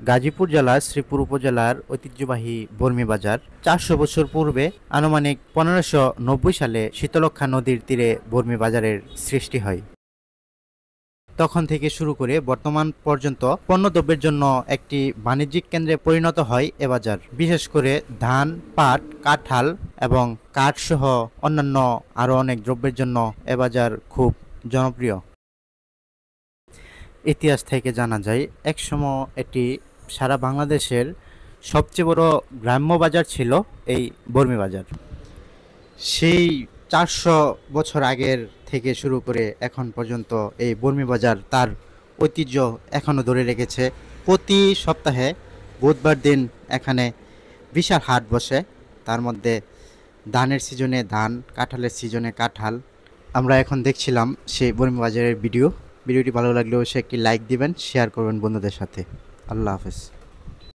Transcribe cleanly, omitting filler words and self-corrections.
গাজীপুর জেলার শ্রীপুর উপজেলার ঐতিহ্যবাহী বর্মি বাজার ৪০০ বছর পূর্বে আনুমানিক ১৫৯০ সালে শীতলক্ষ্যা নদীর তীরে বর্মি বাজারের সৃষ্টি হয়। তখন থেকে শুরু করে বর্তমান পর্যন্ত পণ্যদ্রব্যের জন্য একটি বাণিজ্যিক কেন্দ্রে পরিণত হয় এ বাজার। বিশেষ করে ধান, পাট, কাঁঠাল এবং কাঠসহ অন্যান্য আরও অনেক দ্রব্যের জন্য এ বাজার খুব জনপ্রিয়। ইতিহাস থেকে জানা যায়, একসময় এটি সারা বাংলাদেশের সবচেয়ে বড় গ্রাম্য বাজার ছিল এই বর্মি বাজার। সেই ৪০০ বছর আগের থেকে শুরু করে এখন পর্যন্ত এই বর্মি বাজার তার ঐতিহ্য এখনও ধরে রেখেছে। প্রতি সপ্তাহে বুধবার দিন এখানে বিশাল হাট বসে। তার মধ্যে ধানের সিজনে ধান, কাঁঠালের সিজনে কাঁঠাল। আমরা এখন দেখছিলাম সেই বর্মি বাজারের ভিডিওটি ভালো লাগলে অবশ্যই একটি লাইক দিবেন, শেয়ার করবেন বন্ধুদের সাথে। আল্লাহ হাফেজ।